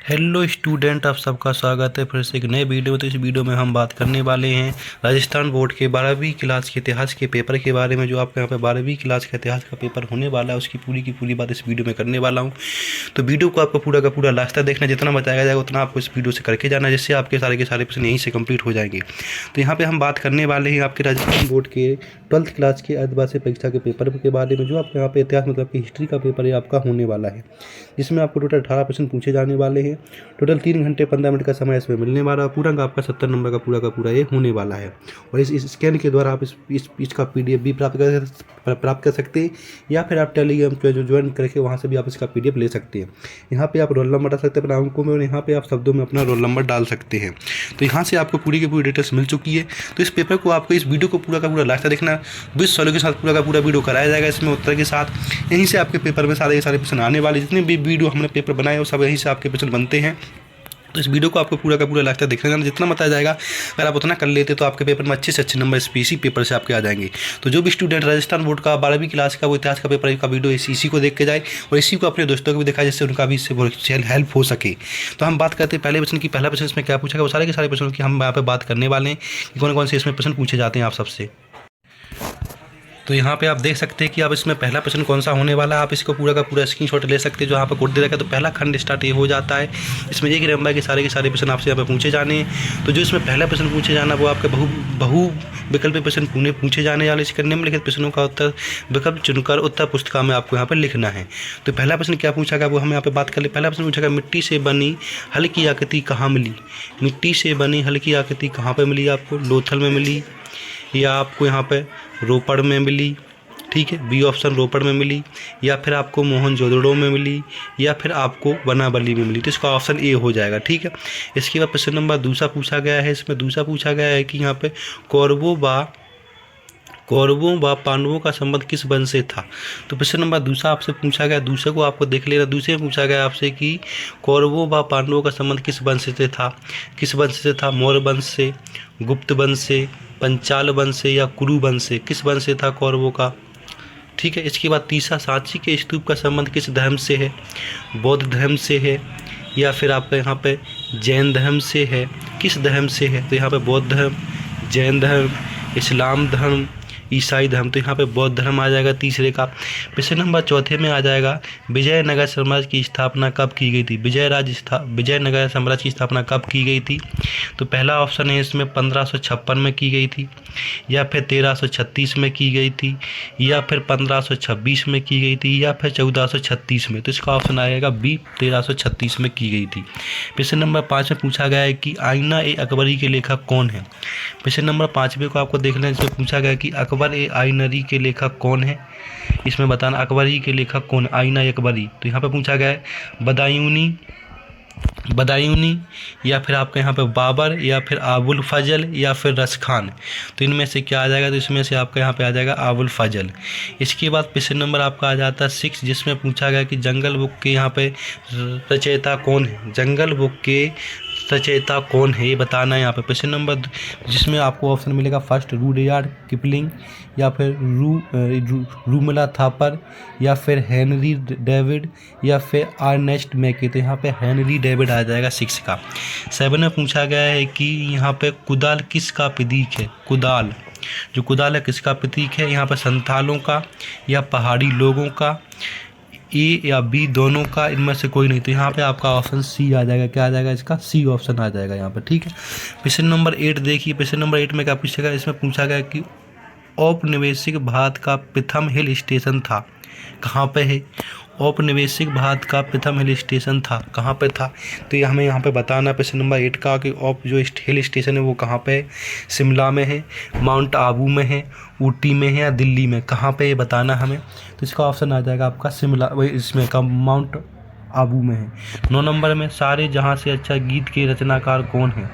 Hello student, आप सबका स्वागत है फिर से एक नए वीडियो में। तो इस वीडियो में हम बात करने वाले हैं राजस्थान बोर्ड के 12वीं क्लास के इतिहास के पेपर के बारे में। जो आपके यहाँ पे 12वीं क्लास का इतिहास का पेपर होने वाला है उसकी पूरी की पूरी बात इस वीडियो में करने वाला हूँ। तो वीडियो को आपको पूरा का पूरा लास्ट तक देखना, जितना बताया जाएगा उतना आपको इस वीडियो से करके जाना, जिससे आपके सारे के सारे प्रश्न यहीं से कंप्लीट हो जाएंगे। तो यहाँ पर हम बात करने वाले हैं आपके राजस्थान बोर्ड के 12th क्लास के अर्धवार्षिक परीक्षा के पेपर के बारे में। जो आपके यहाँ पे इतिहास मतलब कि हिस्ट्री का पेपर है आपका होने वाला है, जिसमें आपको टोटल 18 प्रश्न पूछे जाने वाले हैं। टोटल 3 घंटे 15 मिनट का समय इसमें मिलने वाला है। पूरा का आपका 70 नंबर का पूरा ये होने वाला है। और इस स्कैन के द्वारा आप इसका PDF भी प्राप्त कर सकते हैं, या फिर आप टेलीग्राम पे जो ज्वाइन करके वहाँ से भी आप इसका PDF ले सकते हैं। यहाँ पे आप रोल नंबर डाल सकते हैं अपना अंकों में, और यहाँ पे आप शब्दों में अपना रोल नंबर डाल सकते हैं। तो यहाँ से आपको पूरी की पूरी डिटेल्स मिल चुकी है। तो इस पेपर को आपको इस वीडियो को पूरा का पूरा लास्ट तक देखना, विद सॉल्व के साथ पूरा का पूरा वीडियो कराया जाएगा इसमें उत्तर के साथ। यहीं से आपके पेपर में सारे के सारे प्रश्न आने वाले, जितने भी वीडियो हमने पेपर बनाए वो सब यहीं से आपके प्रश्न बनते हैं। तो इस वीडियो को आपको पूरा का पूरा लास्ट तक देखना जाना, जितना बताया जाएगा अगर आप उतना कर लेते तो आपके पेपर में अच्छे से अच्छे नंबर इसी पेपर से आपके आ जाएंगे। तो जो भी स्टूडेंट राजस्थान बोर्ड का 12वीं क्लास का वो इतिहास का पेपर का वीडियो इसी को देख के जाए, और इसी को अपने दोस्तों को भी दिखाए, जिससे उनका भी इससे बहुत हेल्प हो सके। तो हम बात करते हैं पहले प्रश्न की। पहला प्रश्न इसमें क्या पूछा गया, वो सारे के सारे प्रश्नों की हम यहाँ पर बात करने वाले हैं कि कौन कौन से इसमें प्रश्न पूछे जाते हैं आप सबसे। तो यहाँ पे आप देख सकते हैं कि आप इसमें पहला प्रश्न कौन सा होने वाला है। आप इसको पूरा का पूरा स्क्रीनशॉट ले सकते हैं, जो यहाँ पर कोड दे रखा है। तो पहला खंड स्टार्ट ये हो जाता है। इसमें एक नंबर के सारे प्रश्न आपसे यहाँ पे पूछे जाने हैं। तो जो इसमें पहला प्रश्न पूछे जाना वो आपके बहु विकल्प प्रश्न पूछे जाने वाले। इसके निम्नलिखित प्रश्नों का उत्तर विकल्प चुनकर उत्तर पुस्तिका में आपको यहाँ पर लिखना है। तो पहला प्रश्न क्या पूछा गया वो हम यहाँ पे बात कर ले। पहला प्रश्न पूछा गया, मिट्टी से बनी हल्की आकृति कहाँ मिली। मिट्टी से बनी हल्की आकृति कहाँ पर मिली आपको, लोथल में मिली, या आपको यहाँ पे रोपड़ में मिली, ठीक है, बी ऑप्शन रोपड़ में मिली, या फिर आपको मोहनजोदड़ो में मिली, या फिर आपको बनावली में मिली। तो इसका ऑप्शन ए हो जाएगा, ठीक है। इसके बाद प्रश्न नंबर दूसरा पूछा गया है। इसमें दूसरा पूछा गया है कि यहाँ पे कौरवों व पांडवों का संबंध किस वंश से था। तो प्रश्न नंबर दूसरा आपसे पूछा गया, दूसरे को आपको देख लेना। दूसरे में पूछा गया आपसे कि कौरवों व पांडवों का संबंध किस वंश से था। किस वंश से था, मौर्य वंश से, गुप्त वंश से, पंचाल वंश से, या कुरु वंश से। किस वंश से था कौरवों का, ठीक है। इसके बाद तीसरा, सांची के स्तूप का संबंध किस धर्म से है, बौद्ध धर्म से है, या फिर आपका यहाँ पे जैन धर्म से है। किस धर्म से है, तो यहाँ पे बौद्ध धर्म, जैन धर्म, इस्लाम धर्म, ईसाई धर्म। तो यहाँ पे बौद्ध धर्म आ जाएगा तीसरे का। प्रश्न नंबर चौथे में आ जाएगा, विजयनगर साम्राज्य की स्थापना कब की गई थी। विजयनगर साम्राज्य की स्थापना कब की गई थी। तो पहला ऑप्शन है इसमें 1556 में की गई थी, या फिर 1336 में की गई थी, या फिर 1526 में की गई थी, या फिर 1436 में। तो इसका ऑप्शन आएगा बी, 1336 में की गई थी। प्रश्न नंबर 5 में पूछा गया है कि आईना ए अकबरी के लेखक कौन है। प्रश्न नंबर 5वें को आपको देखना है। इसमें पूछा गया कि अकबर ए आइनरी के लेखक कौन है। इसमें बताना अकबरी के लेखक कौन, आईना अकबरी। तो यहाँ पे पूछा गया है बदायूनी, या फिर आपके यहाँ पे बाबर, या फिर आबुल फजल, या फिर रसखान। तो इनमें से क्या आ जाएगा, तो इसमें से आपका यहाँ पे आ जाएगा आबुल फजल। इसके बाद प्रश्न नंबर आपका आ जाता है 6, जिसमें पूछा गया कि जंगल बुक के यहाँ पे रचयिता कौन है। जंगल बुक के रचयिता कौन है ये बताना है यहाँ पे। प्रश्न नंबर जिसमें आपको ऑप्शन मिलेगा फर्स्ट रुडयार्ड किपलिंग, या फिर रूमला थापर, या फिर हेनरी डेविड, या फिर अर्नेस्ट मैके। तो यहाँ पे हेनरी डेविड आ जाएगा 6 का। 7 में पूछा गया है कि यहाँ पे कुदाल किसका प्रतीक है। कुदाल, जो कुदाल है किसका प्रतीक है, यहाँ पर संथालों का, या पहाड़ी लोगों का, ए या बी दोनों का, इनमें से कोई नहीं। तो यहाँ पे आपका ऑप्शन सी आ जाएगा। क्या आ जाएगा, इसका सी ऑप्शन आ जाएगा यहाँ पर, ठीक है। प्रश्न नंबर 8 देखिए। प्रश्न नंबर 8 में क्या पूछेगा, इसमें पूछा गया कि औपनिवेशिक भारत का प्रथम हिल स्टेशन था, कहाँ पे है। औपनिवेशिक भारत का प्रथम हिल स्टेशन था, कहाँ पे था। तो ये हमें यहाँ पे बताना प्रश्न नंबर 8 का कि जो हिल स्टेशन है वो कहाँ पे है। शिमला में है, माउंट आबू में है, ऊटी में है, या दिल्ली में, कहाँ पे ये बताना हमें। तो इसका ऑप्शन आ जाएगा आपका शिमला, इसमें का माउंट आबू में है। 9 नंबर में, सारे जहाँ से अच्छा गीत के रचनाकार कौन है।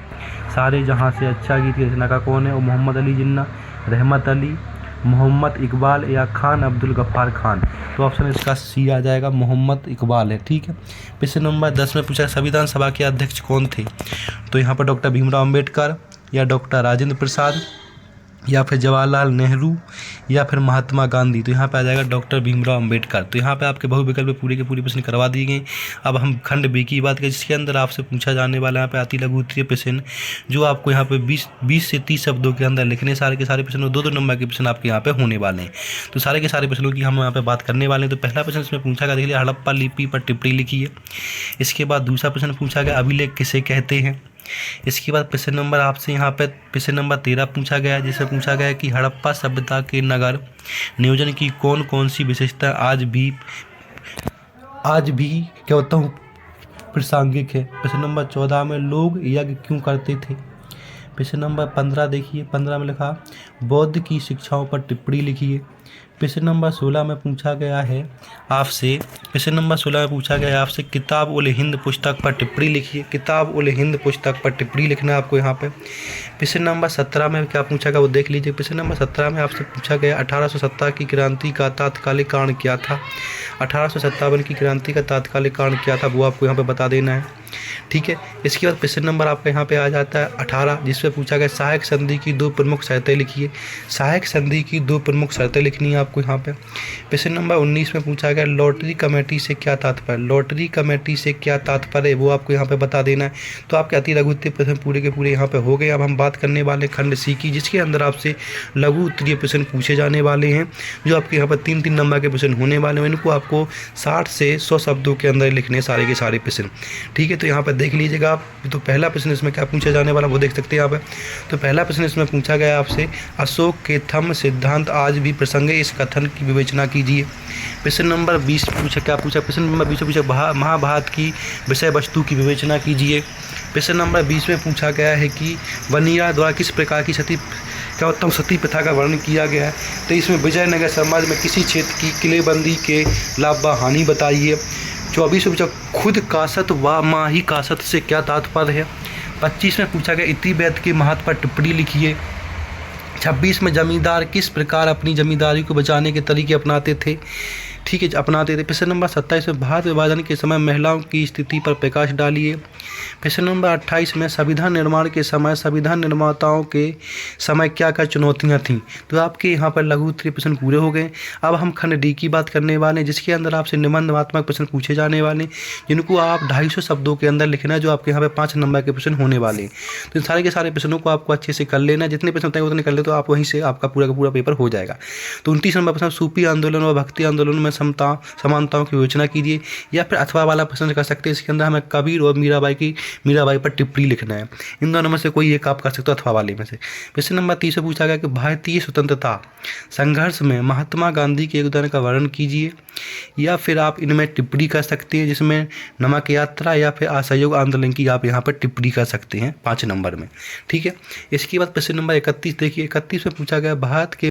सारे जहाँ से अच्छा गीत के रचनाकार कौन है, और मोहम्मद अली जिन्ना, रहमत अली, मोहम्मद इकबाल, या खान अब्दुल गफ्फार खान। तो ऑप्शन इसका सी आ जाएगा, मोहम्मद इकबाल है, ठीक है। प्रश्न नंबर 10 में पूछा संविधान सभा के अध्यक्ष कौन थे। तो यहाँ पर डॉक्टर भीमराव अम्बेडकर, या डॉक्टर राजेंद्र प्रसाद, या फिर जवाहरलाल नेहरू या फिर महात्मा गांधी। तो यहाँ पे आ जाएगा डॉक्टर भीमराव अंबेडकर। तो यहाँ पे आपके बहुविकल्प पूरे के पूरे प्रश्न करवा दिए गए। अब हम खंड बी की बात करें, जिसके अंदर आपसे पूछा जाने वाला यहाँ पे अति लघु उत्तरीय प्रश्न, जो आपको यहाँ पे 20 से 30 शब्दों के अंदर लिखने, सारे के सारे प्रश्न 2-2 नंबर के प्रश्न आपके यहाँ पे होने वाले हैं। तो सारे के सारे प्रश्नों की हम यहाँ पे बात करने वाले हैं। तो पहला प्रश्न इसमें पूछा गया, देख लिया, हड़प्पा लिपि पर टिप्पणी लिखी है। इसके बाद दूसरा प्रश्न पूछा गया, अभिलेख किसे कहते हैं। इसके बाद प्रश्न नंबर आपसे यहाँ पे प्रश्न नंबर 13 पूछा गया, जिसमें पूछा गया कि हड़प्पा सभ्यता के नगर नियोजन की कौन कौन सी विशेषता आज भी क्या होता हूँ प्रासंगिक है। प्रश्न नंबर 14 में लोग यज्ञ क्यों करते थे। प्रश्न नंबर 15 देखिए, 15 में लिखा बौद्ध की शिक्षाओं पर टिप्पणी लिखिए। प्रश्न नंबर 16 में पूछा गया है आपसे किताब उल हिंद पुस्तक पर टिप्पणी लिखिए। किताब उल हिंद पुस्तक पर टिप्पणी लिखना है आपको यहाँ पे। प्रश्न नंबर 17 में क्या पूछा गया वो देख लीजिए। प्रश्न नंबर 17 में आपसे पूछा गया 1857 की क्रांति का तात्कालिक कारण क्या था। 1857 की क्रांति का तात्कालिक कारण क्या था वो आपको यहाँ पे बता देना है, ठीक है। इसके बाद प्रश्न नंबर आपका यहाँ पे आ जाता है 18, जिसमें पूछा गया सहायक संधि की 2 प्रमुख शर्तें लिखिए। सहायक संधि की 2 प्रमुख शर्तें लिखनी है आपको यहाँ पे। प्रश्न नंबर 19 में पूछा गया लॉटरी कमेटी से क्या तात्पर्य। लॉटरी कमेटी से क्या तात्पर्य है वो आपको यहाँ पे बता देना है। तो आपके अति लघु उत्तरीय प्रश्न पूरे के पूरे यहाँ पे हो गए। अब हम बात करने वाले खंड सी की, जिसके अंदर आपसे लघु उत्तरीय प्रश्न पूछे जाने वाले हैं, जो आपके यहाँ पर 3-3 नंबर के प्रश्न होने वाले हैं। इनको आपको 60 से 100 शब्दों के अंदर लिखने सारे के सारे प्रश्न, ठीक है। तो यहाँ पर देख लीजिएगा आप। तो पहला प्रश्न इसमें क्या पूछा जाने वाला वो देख सकते हैं यहाँ पे। तो पहला प्रश्न इसमें पूछा गया आपसे अशोक के थंब सिद्धांत आज भी प्रसंग है, इस कथन की विवेचना कीजिए। प्रश्न नंबर 20 पूछा प्रश्न नंबर 20 पूछा महाभारत की विषय वस्तु की विवेचना कीजिए। प्रश्न नंबर 20 में पूछा गया है कि वनीरा द्वारा किस प्रकार की सती प्रथा का वर्णन किया गया है। तो इसमें विजयनगर समाज में किसी क्षेत्र की किलेबंदी के लाभ व हानि बताइए। 24 में पूछा खुद कासत व माही कासत से क्या तात्पर्य है। 25 में पूछा गया इतिवैध के महत्व पर टिप्पणी लिखिए। 26 में जमींदार किस प्रकार अपनी जमींदारी को बचाने के तरीके अपनाते थे, ठीक है, अपनाते थे। प्रश्न नंबर 27 में भारत विभाजन के समय महिलाओं की स्थिति पर प्रकाश डालिए। प्रश्न नंबर 28 में संविधान निर्माण के समय संविधान निर्माताओं के समय क्या क्या चुनौतियां थीं। तो आपके यहाँ पर लघु उत्तरीय प्रश्न पूरे हो गए। अब हम खंड डी की बात करने वाले हैं, जिसके अंदर आपसे निबंधात्मक प्रश्न पूछे जाने वाले, जिनको आप 250 शब्दों के अंदर लिखना है, जो आपके यहाँ पे 5 नंबर के प्रश्न होने वाले हैं। तो इन सारे के सारे प्रश्नों को आपको अच्छे से कर लेना है। जितने प्रश्न होते हैं उतने कर ले तो आप वहीं से आपका पूरा का पूरा पेपर हो जाएगा। तो 29 नंबर प्रश्न सूफी आंदोलन व भक्ति आंदोलन में समानताओं की विवेचना कीजिए। या फिर अथवा वाला प्रश्न कर सकते हैं। इसके अंदर हमें कबीर और मीराबाई पर टिप्पणी लिखना है। इन दोनों में से कोई एक आप कर सकते हो अथवा वाले में से। प्रश्न नंबर 30 से पूछा गया कि भारतीय स्वतंत्रता संघर्ष में महात्मा गांधी के योगदान का वर्णन कीजिए। या फिर आप इनमें टिप्पणी कर सकते हैं, जिसमें नमक यात्रा या फिर असहयोग आंदोलन की आप यहाँ पर टिप्पणी कर सकते हैं 5 नंबर में, ठीक है। इसके बाद प्रश्न नंबर 31 देखिए। 31 में पूछा गया भारत के